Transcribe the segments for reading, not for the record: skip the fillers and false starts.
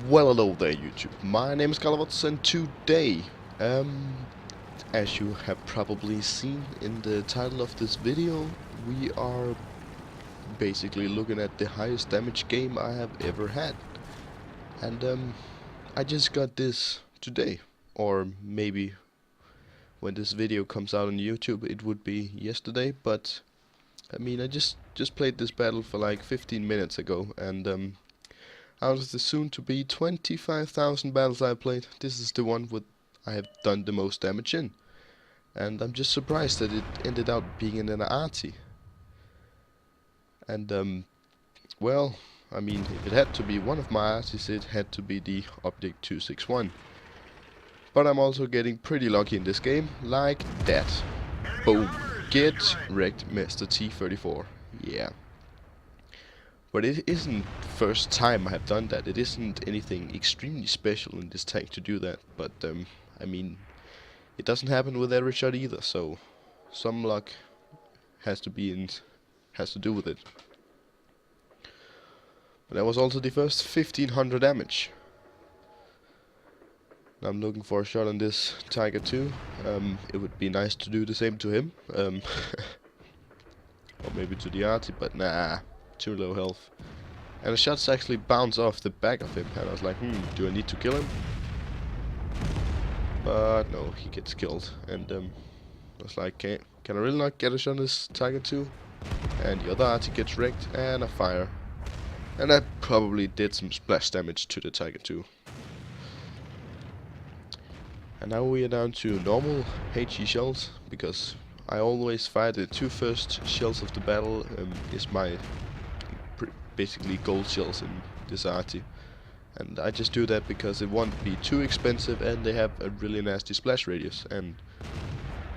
Well, hello there, YouTube. My name is Carlos, and today, as you have probably seen in the title of this video, we are basically looking at the highest damage game I have ever had. And, I just got this today, or maybe when this video comes out on YouTube, it would be yesterday, but, I mean, I just played this battle for like 15 minutes ago, and, out of the soon-to-be 25,000 battles I played, this is the one with I have done the most damage in. And I'm just surprised that it ended up being in an arty. And, well, I mean, if it had to be one of my arties, it had to be the Object 261. But I'm also getting pretty lucky in this game, like that. Boom. Get wrecked, Mr. T-34. Yeah. But it isn't the first time I have done that. It isn't anything extremely special in this tank to do that. But, I mean, it doesn't happen with every shot either, so some luck has to do with it. But that was also the first 1500 damage. Now I'm looking for a shot on this Tiger 2. It would be nice to do the same to him. Or maybe to the arty, but nah. Too low health. And the shots actually bounce off the back of him, and I was like, do I need to kill him? But no, he gets killed. And I was like, can I really not get a shot on this Tiger 2? And the other arty gets wrecked, and I fire. And that probably did some splash damage to the Tiger 2. And now we are down to normal HE shells, because I always fire the two first shells of the battle. Is my basically gold shells in this arty, and I just do that because it won't be too expensive and they have a really nasty splash radius. And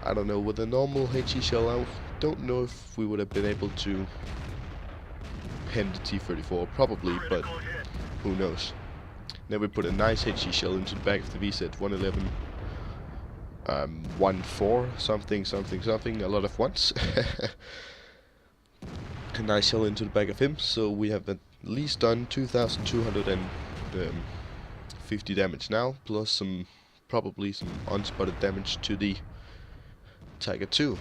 I don't know, with a normal HE shell I don't know if we would have been able to pen the T-34, probably, but who knows. Then we put a nice HE shell into the back of the VZ 111 14 something, a lot of ones. A nice shell into the back of him, so we have at least done 2,250 damage now, plus probably some unspotted damage to the Tiger 2.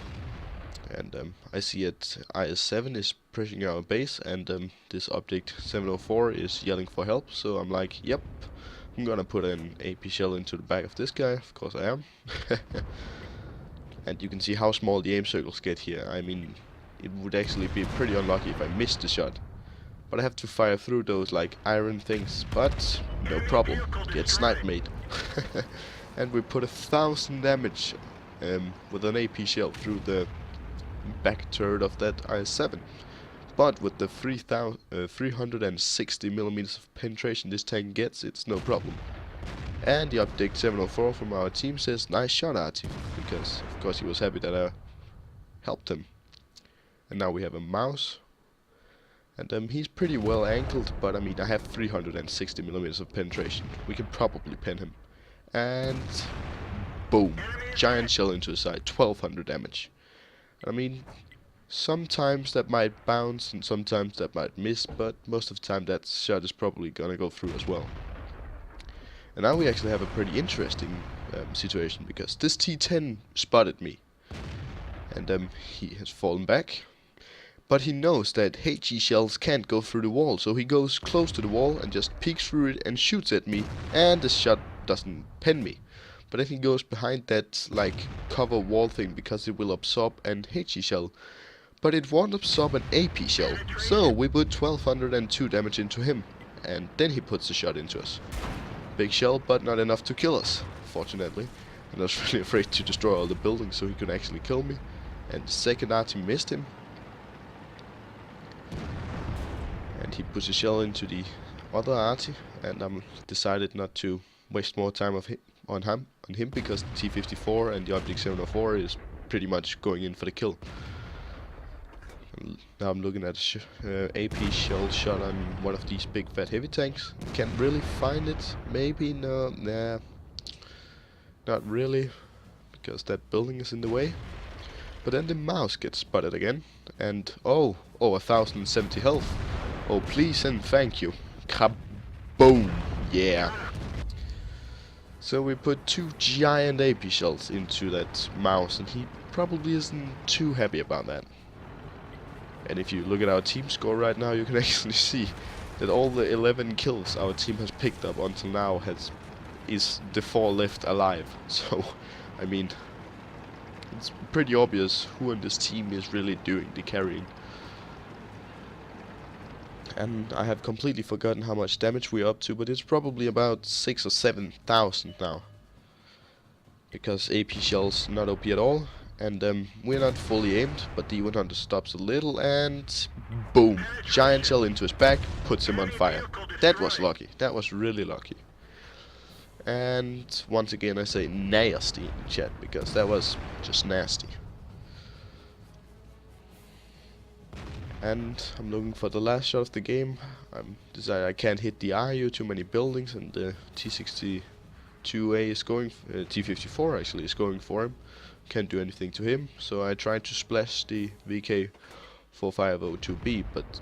And I see that IS-7 is pushing our base, and this Object 704 is yelling for help, so I'm like, yep, I'm gonna put an AP shell into the back of this guy, of course I am. And you can see how small the aim circles get here. I mean, it would actually be pretty unlucky if I missed the shot. But I have to fire through those like iron things, but no problem, get sniped, mate. And we put 1,000 damage with an AP shell through the back turret of that IS-7. But with the 360 millimeters of penetration this tank gets, it's no problem. And the Object 704 from our team says, nice shot, Arty, because of course he was happy that I helped him. And now we have a mouse, and he's pretty well angled, but I mean I have 360 millimeters of penetration. We can probably pen him. And boom, giant shell into his side, 1,200 damage. I mean, sometimes that might bounce and sometimes that might miss, but most of the time that shot is probably gonna go through as well. And now we actually have a pretty interesting situation, because this T10 spotted me, and he has fallen back. But he knows that HE shells can't go through the wall, so he goes close to the wall and just peeks through it and shoots at me, and the shot doesn't pen me. But then he goes behind that like cover wall thing because it will absorb an HE shell. But it won't absorb an AP shell, so we put 1,202 damage into him, and then he puts a shot into us. Big shell, but not enough to kill us, fortunately. And I was really afraid to destroy all the buildings so he could actually kill me. And the second arty missed him. And he puts a shell into the other arty, and I'm decided not to waste more time on him because the T-54 and the Object 704 is pretty much going in for the kill. And now I'm looking at a AP shell shot on one of these big fat heavy tanks. Can't really find it. Maybe no, nah, not really, because that building is in the way. But then the mouse gets spotted again, and oh, 1,070 health. Oh, please and thank you. Kaboom! Yeah. So we put 2 giant AP shells into that mouse, and he probably isn't too happy about that. And if you look at our team score right now, you can actually see that all the 11 kills our team has picked up until now is the 4 left alive. So, I mean, it's pretty obvious who on this team is really doing the carrying. And I have completely forgotten how much damage we're up to, but it's probably about 6,000 or 7,000 now. Because AP shell's not OP at all, and we're not fully aimed, but the 100 stops a little, and boom! Giant shell into his back, puts him on fire. That was lucky. That was really lucky. And once again I say nasty in the chat, because that was just nasty. And I'm looking for the last shot of the game. I'm decided I can't hit the RU, too many buildings, and the T62A is going, T54 actually is going for him. Can't do anything to him, so I tried to splash the VK4502B, but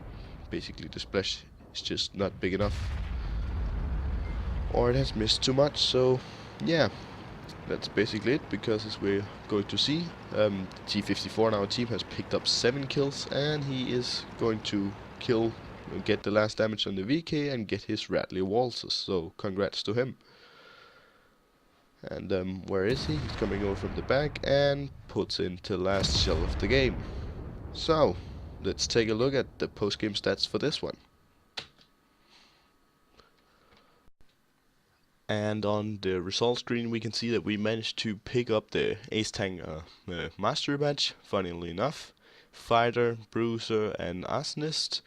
basically the splash is just not big enough. Or it has missed too much, so yeah. That's basically it, because as we're going to see, T54 in our team has picked up 7 kills, and he is going to get the last damage on the VK and get his Radley waltzes, so congrats to him. And where is he? He's coming over from the back and puts into the last shell of the game. So, let's take a look at the post-game stats for this one. And on the result screen we can see that we managed to pick up the Ace Tank Mastery Badge, funnily enough, Fighter, Bruiser and Arsonist.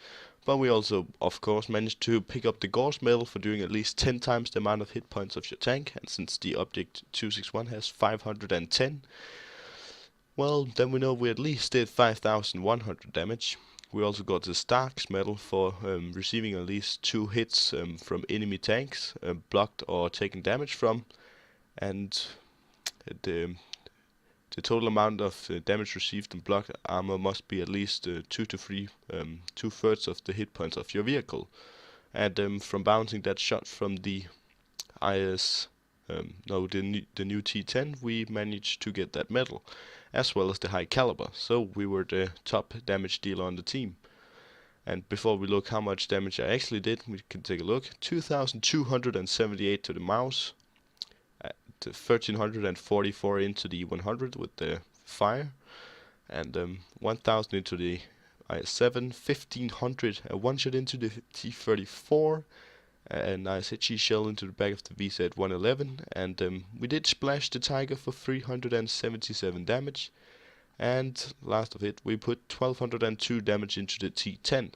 But we also, of course, managed to pick up the Gauss Medal for doing at least 10 times the amount of hit points of your tank, and since the Object 261 has 510, well, then we know we at least did 5,100 damage. We also got the Stark's medal for receiving at least 2 hits from enemy tanks, blocked or taken damage from, and the total amount of damage received and blocked armor must be at least 2 to 3, 2/3 of the hit points of your vehicle. And from bouncing that shot from the the new T10, we managed to get that medal, as well as the high caliber, so we were the top damage dealer on the team. And before we look how much damage I actually did, we can take a look. 2,278 to the mouse, 1,344 into the 100 with the fire, and 1,000 into the IS-7, 1,500 one-shot into the T-34, a nice HE shell into the back of the VZ-111, and we did splash the Tiger for 377 damage, and last of it we put 1,202 damage into the T10,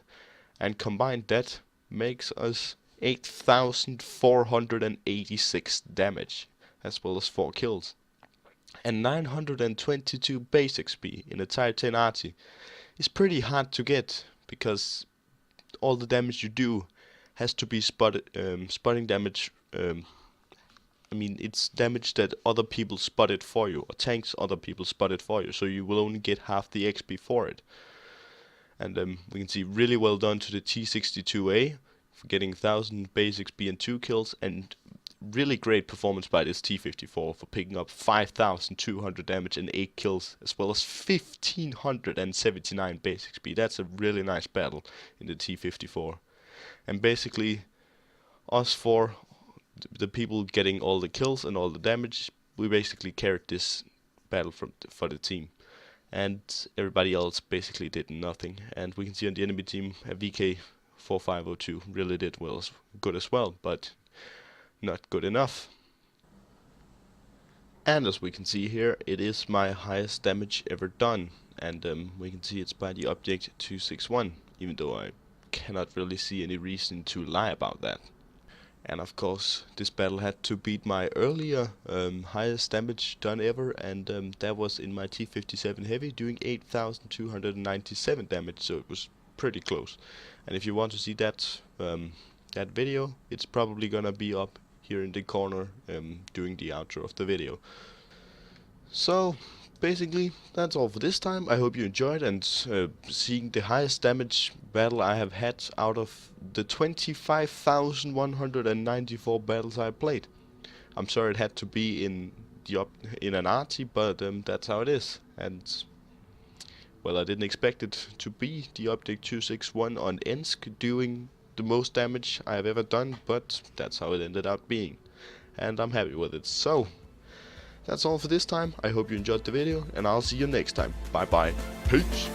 and combined that makes us 8,486 damage, as well as 4 kills, and 922 base XP in a Type 10 arty is pretty hard to get, because all the damage you do has to be spotting damage. I mean, it's damage that other people spotted for you, or tanks other people spotted for you, so you will only get half the XP for it. And we can see really well done to the T62A for getting 1,000 base XP and 2 kills, and really great performance by this T54 for picking up 5,200 damage and 8 kills, as well as 1,579 base XP. That's a really nice battle in the T54. And basically, us four, the people getting all the kills and all the damage, we basically carried this battle for the team. And everybody else basically did nothing. And we can see on the enemy team, a VK4502 really did good as well, but not good enough. And as we can see here, it is my highest damage ever done. And we can see it's by the Object 261, even though I cannot really see any reason to lie about that. And of course, this battle had to beat my earlier highest damage done ever, and that was in my T57 Heavy, doing 8,297 damage, so it was pretty close. And if you want to see that that video, it's probably gonna be up here in the corner during the outro of the video. So basically, that's all for this time. I hope you enjoyed and seeing the highest damage battle I have had out of the 25,194 battles I played. I'm sorry it had to be in an arty, but that's how it is. And well, I didn't expect it to be the Object 261 on Ensk doing the most damage I have ever done, but that's how it ended up being. And I'm happy with it. So, that's all for this time. I hope you enjoyed the video, and I'll see you next time. Bye bye. Peace.